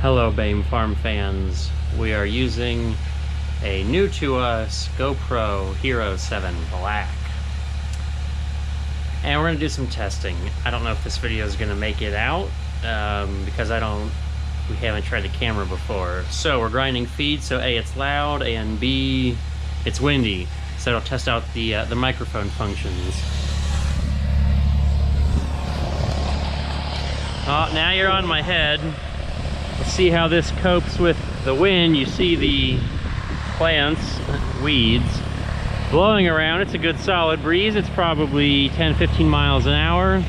Hello BAME Farm fans. We are using a new to us GoPro Hero 7 Black. And we're gonna do some testing. I don't know if this video is gonna make it out because we haven't tried the camera before. So we're grinding feed, so A, it's loud, and B, it's windy. So it'll test out the microphone functions. Oh, now you're on my head. Let's see how this copes with the wind. You see the plants, weeds, blowing around. It's a good solid breeze. It's probably 10-15 miles an hour.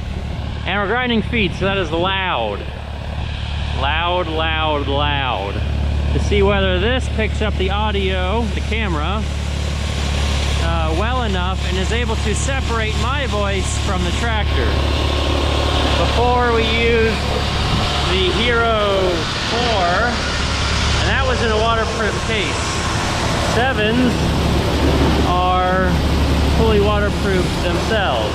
And we're grinding feet, so that is loud. Loud, loud, loud. To see whether this picks up the audio, the camera, well enough and is able to separate my voice from the tractor. Before we used the Hero 4, and that was in a waterproof case. 7s are fully waterproof themselves.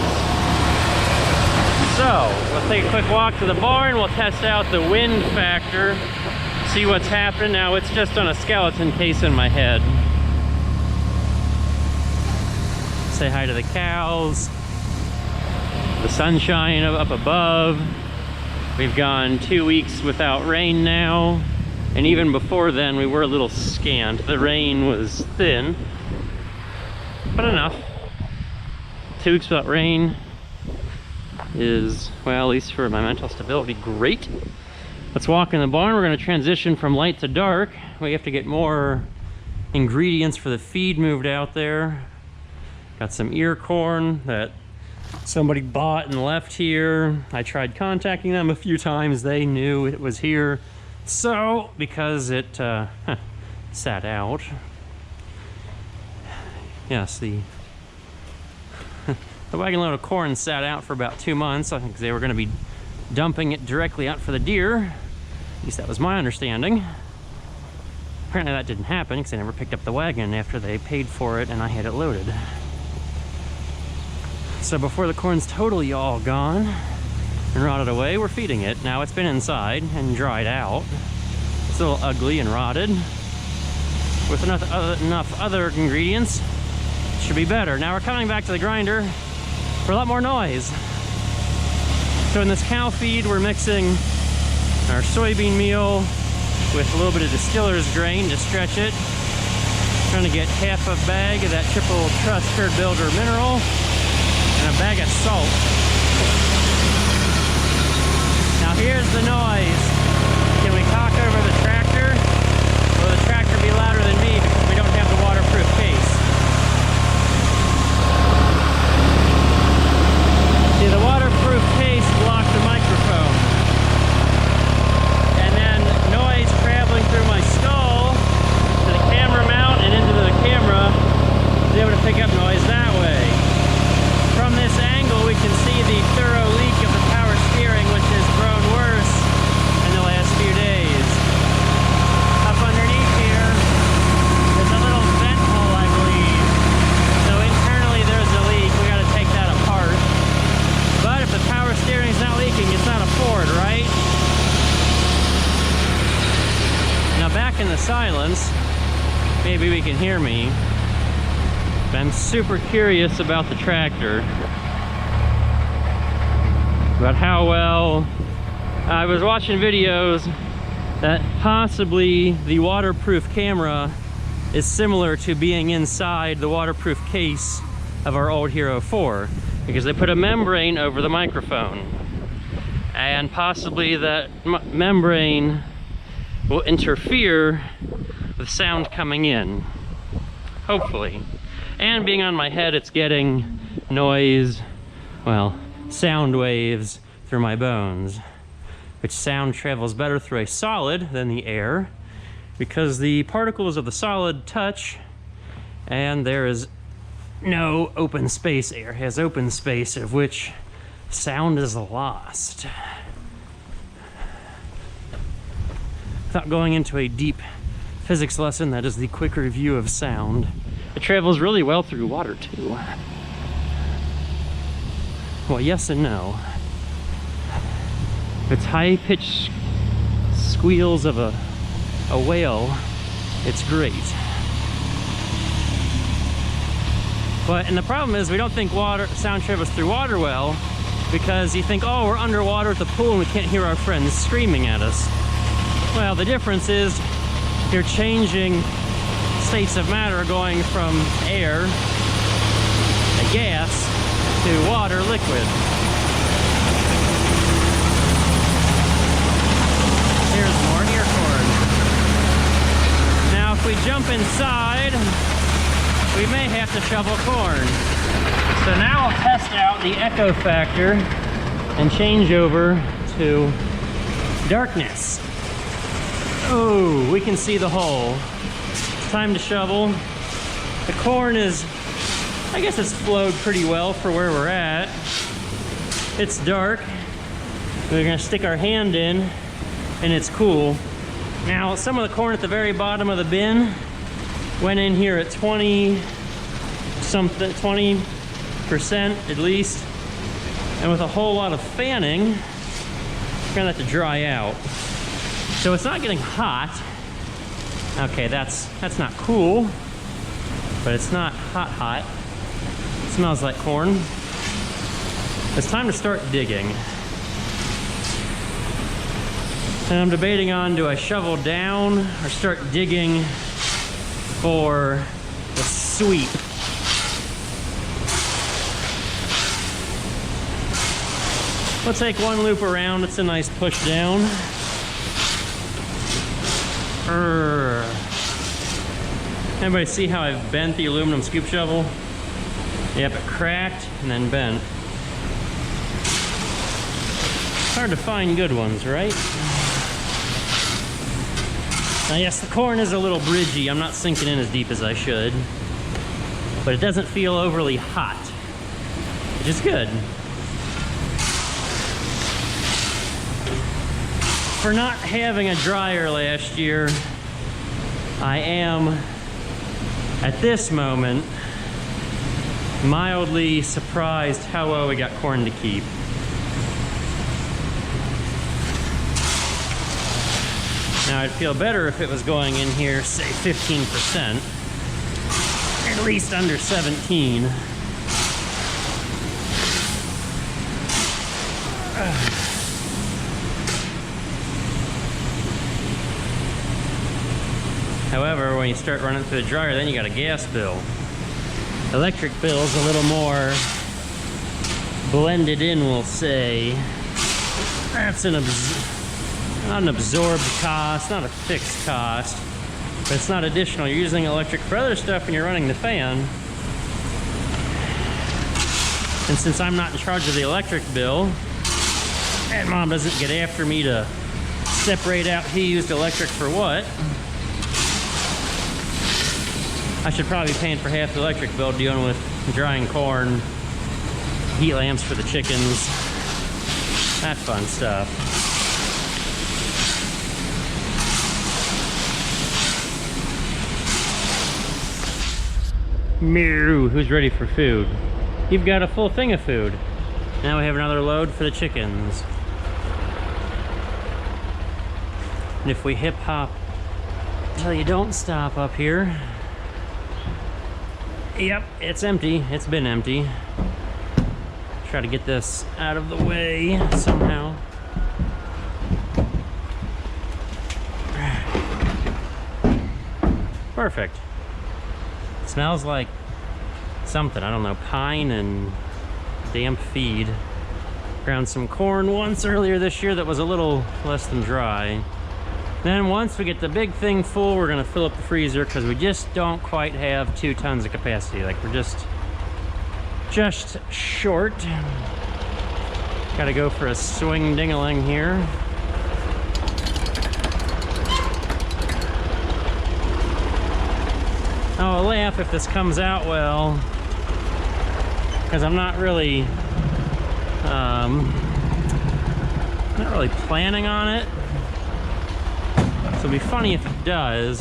So, let's take a quick walk to the barn. We'll test out the wind factor, see what's happening. Now, it's just on a skeleton case in my head. Say hi to the cows. The sunshine up above. We've gone 2 weeks without rain now, and even before then we were a little scant. The rain was thin, but enough. 2 weeks without rain is, well, at least for my mental stability, great. Let's walk in the barn. We're going to transition from light to dark. We have to get more ingredients for the feed moved out there. Got some ear corn that somebody bought and left here. I tried contacting them a few times. They knew it was here. So, because it sat out. Yes, the wagon load of corn sat out for about 2 months. I think they were going to be dumping it directly out for the deer. At least that was my understanding. Apparently that didn't happen because they never picked up the wagon after they paid for it and I had it loaded. So before the corn's totally all gone and rotted away, we're feeding it. Now it's been inside and dried out. It's a little ugly and rotted. With enough other ingredients, it should be better. Now we're coming back to the grinder for a lot more noise. So in this cow feed, we're mixing our soybean meal with a little bit of distiller's grain to stretch it. Trying to get half a bag of that triple truss herd builder mineral and a bag of salt. Now here's the noise. Can we talk over the tractor? Will the tractor be louder than me because we don't have the waterproof case? See, the waterproof case blocks the microphone. And then noise traveling through my skull to the camera mount and into the camera is able to pick up noise that way. From this angle, we can see the thorough leak of the power steering, which has grown worse in the last few days. Up underneath here, there's a little vent hole, I believe. So internally, there's a leak. We got to take that apart. But if the power steering's not leaking, it's not a Ford, right? Now back in the silence, maybe we can hear me. I'm super curious about the tractor, about how well. I was watching videos that possibly the waterproof camera is similar to being inside the waterproof case of our old Hero 4, because they put a membrane over the microphone, and possibly that membrane will interfere with sound coming in, hopefully. And being on my head, it's getting noise, well, sound waves through my bones, which sound travels better through a solid than the air because the particles of the solid touch and there is no open space. Air has open space, of which sound is lost. Without going into a deep physics lesson, that is the quick review of sound. It travels really well through water too. Well, yes and no. It's high-pitched squeals of a whale. It's great. And the problem is we don't think sound travels through water well, because you think, oh, we're underwater at the pool and we can't hear our friends screaming at us. Well, the difference is you're changing states of matter, going from air, a gas, to water, liquid. Here's more ear corn. Now if we jump inside, we may have to shovel corn. So now I'll test out the echo factor and change over to darkness. Oh, we can see the hole. It's time to shovel. The corn is, I guess it's flowed pretty well for where we're at. It's dark. We're gonna stick our hand in and it's cool. Now, some of the corn at the very bottom of the bin went in here at 20% at least. And with a whole lot of fanning, we're gonna let it dry out. So it's not getting hot. Okay, that's not cool, but it's not hot. It smells like corn. It's time to start digging. And I'm debating on, do I shovel down or start digging for the sweep? We'll take one loop around. It's a nice push down. Everybody see how I've bent the aluminum scoop shovel? Yep, it cracked and then bent. Hard to find good ones, right? Now yes, the corn is a little bridgy. I'm not sinking in as deep as I should. But it doesn't feel overly hot, which is good. For not having a dryer last year, I am, at this moment, mildly surprised how well we got corn to keep. Now, I'd feel better if it was going in here, say 15%, at least under 17. However, when you start running through the dryer, then you got a gas bill. Electric bill's a little more blended in, we'll say. That's not an absorbed cost, not a fixed cost, but it's not additional. You're using electric for other stuff and you're running the fan. And since I'm not in charge of the electric bill, and Mom doesn't get after me to separate out who used electric for what, I should probably be paying for half the electric bill dealing with drying corn, heat lamps for the chickens, that fun stuff. Meow, who's ready for food? You've got a full thing of food. Now we have another load for the chickens. And if we hip hop till you don't stop up here. Yep, it's empty. It's been empty. Try to get this out of the way somehow. Perfect. It smells like something, I don't know, pine and damp feed. Ground some corn once earlier this year that was a little less than dry. Then once we get the big thing full, we're gonna fill up the freezer because we just don't quite have 2 tons of capacity. Like, we're just short. Gotta go for a swing ding-a-ling here. Oh, I'll laugh if this comes out well, because I'm not really planning on it. So it'll be funny if it does.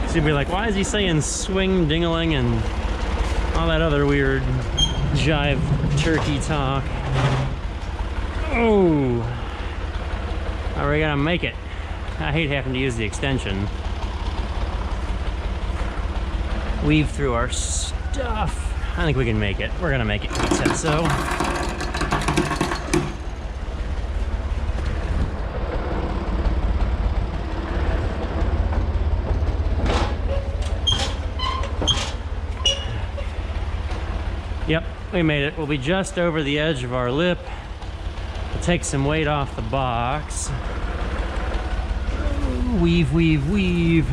So you'll be like, why is he saying swing ding-a-ling and all that other weird jive turkey talk? Oh, are we gonna make it? I hate having to use the extension. Weave through our stuff. I think we can make it. We're gonna make it, he said so. Yep, we made it. We'll be just over the edge of our lip. We'll take some weight off the box. Weave, weave, weave.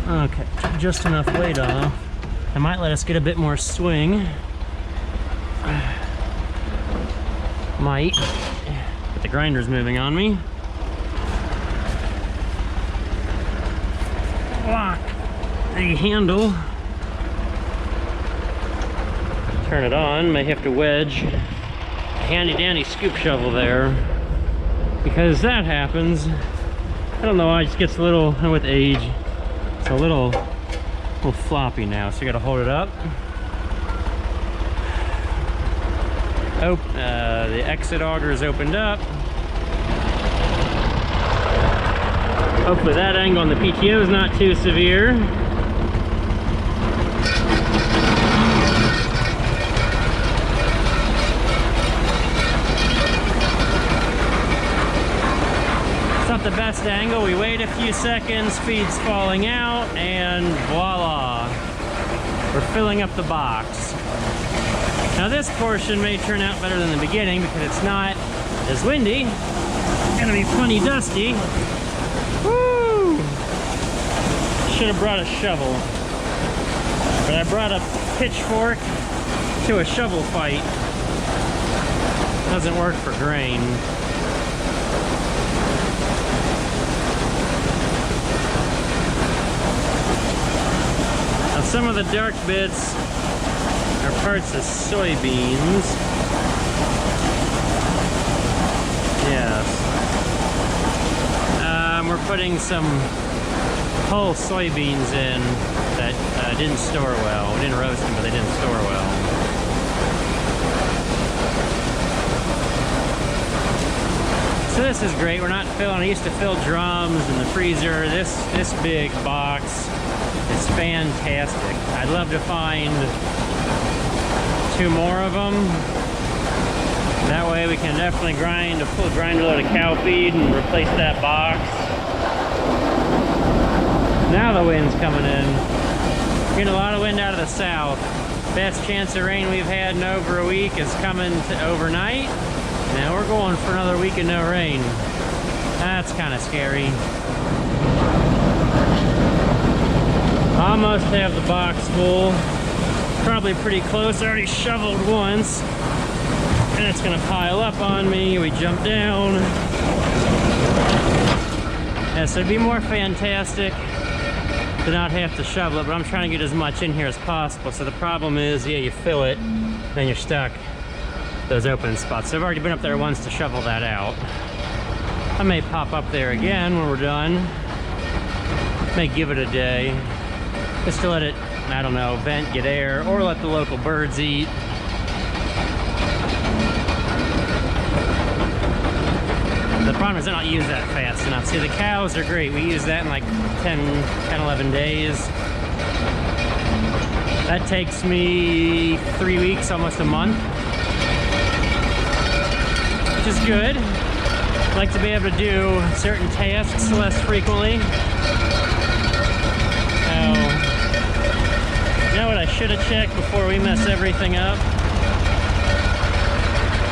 Okay, just enough weight off. I might let us get a bit more swing. Might. But the grinder's moving on me. Lock the handle. Turn it on. May have to wedge a handy dandy scoop shovel there. Because that happens. I don't know why, it just gets a little, with age, it's a little floppy now, so you gotta hold it up. Oh, the exit auger is opened up. Hopefully that angle on the PTO is not too severe. The best angle. We wait a few seconds, feed's falling out, and voila, we're filling up the box. Now this portion may turn out better than the beginning because it's not as windy. It's gonna be plenty dusty. Woo! Should have brought a shovel, but I brought a pitchfork to a shovel fight. Doesn't work for grain. Some of the dark bits are parts of soybeans. Yes. We're putting some whole soybeans in that didn't store well. We didn't roast them, but they didn't store well. So this is great. We're not filling. I used to fill drums in the freezer. This big box. It's fantastic. I'd love to find 2 more of them. That way we can definitely grind a full grinder load of cow feed and replace that box. Now the wind's coming in. Getting a lot of wind out of the south. Best chance of rain we've had in over a week is coming to overnight. Now we're going for another week of no rain. That's kind of scary. Almost have the box full. Probably pretty close. I already shoveled once. And it's gonna pile up on me. We jump down. Yeah, so it'd be more fantastic to not have to shovel it, but I'm trying to get as much in here as possible. So the problem is, yeah, you fill it, then you're stuck those open spots. So I've already been up there once to shovel that out. I may pop up there again when we're done. May give it a day. Just to let it, I don't know, vent, get air, or let the local birds eat. The problem is I don't use that fast enough. See, the cows are great. We use that in like 10, 11 days. That takes me 3 weeks, almost a month. Which is good. I like to be able to do certain tasks less frequently. You know what I should have checked before we mess everything up?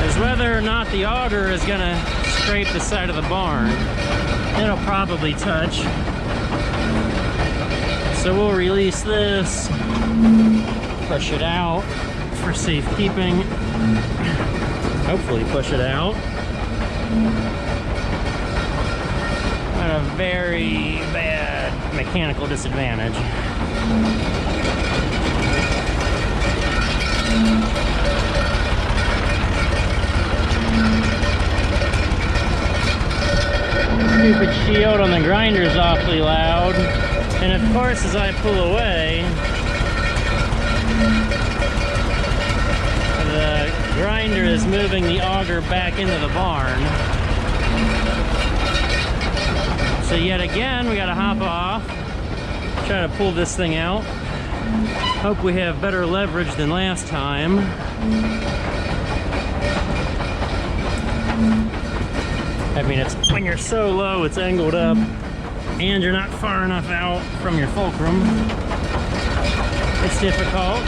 Is whether or not the auger is gonna scrape the side of the barn. It'll probably touch. So we'll release this, push it out for safekeeping. Hopefully push it out. At a very bad mechanical disadvantage. Stupid shield on the grinder is awfully loud, and of course as I pull away, the grinder is moving the auger back into the barn. So yet again, we gotta hop off, try to pull this thing out. Hope we have better leverage than last time. I mean, it's when you're so low, it's angled up, and you're not far enough out from your fulcrum. It's difficult.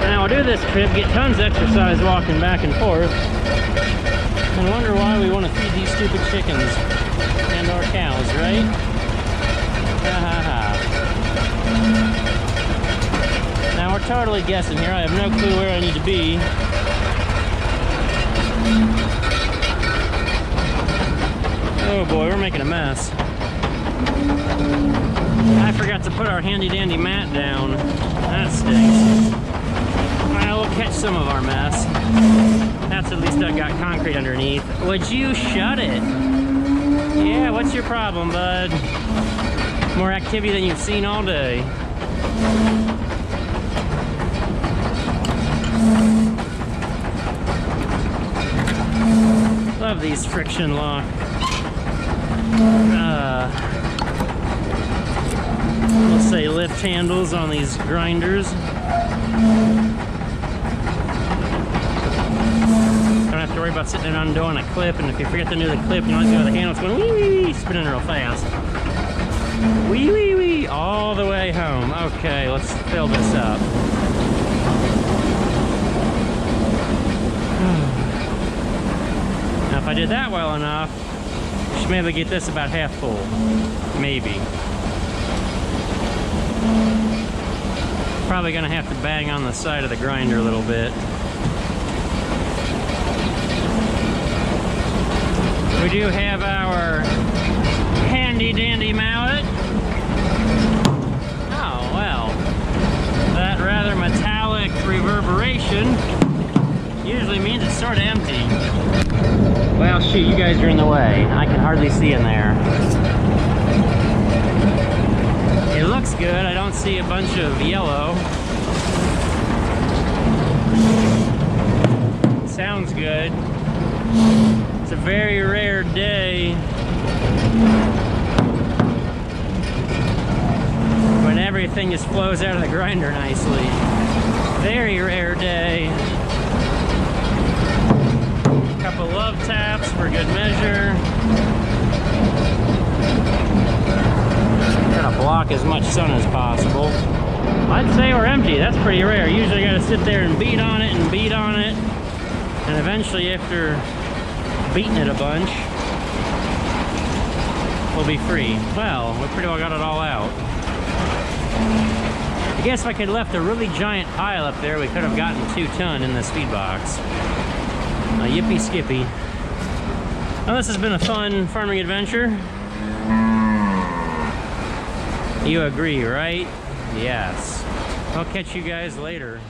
Now I'll do this trip, get tons of exercise walking back and forth, and wonder why we want to feed these stupid chickens and our cows, right? Ha ha ha. Now we're totally guessing here. I have no clue where I need to be. Oh boy, we're making a mess. I forgot to put our handy dandy mat down. That stinks. Well, we'll catch some of our mess. That's at least I've got concrete underneath. Would you shut it? Yeah, what's your problem, bud? More activity than you've seen all day. Love these friction lock. Let's say lift handles on these grinders. Don't have to worry about sitting and undoing a clip, and if you forget to undo the clip, you don't have to go to the handle, it's going wee wee, spinning real fast. Wee wee wee, all the way home. Okay, let's fill this up. Now if I did that well enough, I should maybe get this about half full. Maybe. Probably gonna have to bang on the side of the grinder a little bit. We do have our handy dandy mallet. Oh well, that rather metallic reverberation usually means it's sort of empty. Well shoot, you guys are in the way. I can hardly see in there. It looks good. I don't see a bunch of yellow. Sounds good. It's a very rare day when everything just flows out of the grinder nicely. Very rare day. A couple love taps for good measure. Trying to block as much sun as possible. I'd say we're empty. That's pretty rare. Usually I gotta sit there and beat on it and beat on it, and eventually after beating it a bunch, we'll be free. Well, we pretty well got it all out. I guess if I could have left a really giant pile up there, we could have gotten 2 ton in the speed box. Yippee skippy. Well, this has been a fun farming adventure. You agree, right? Yes. I'll catch you guys later.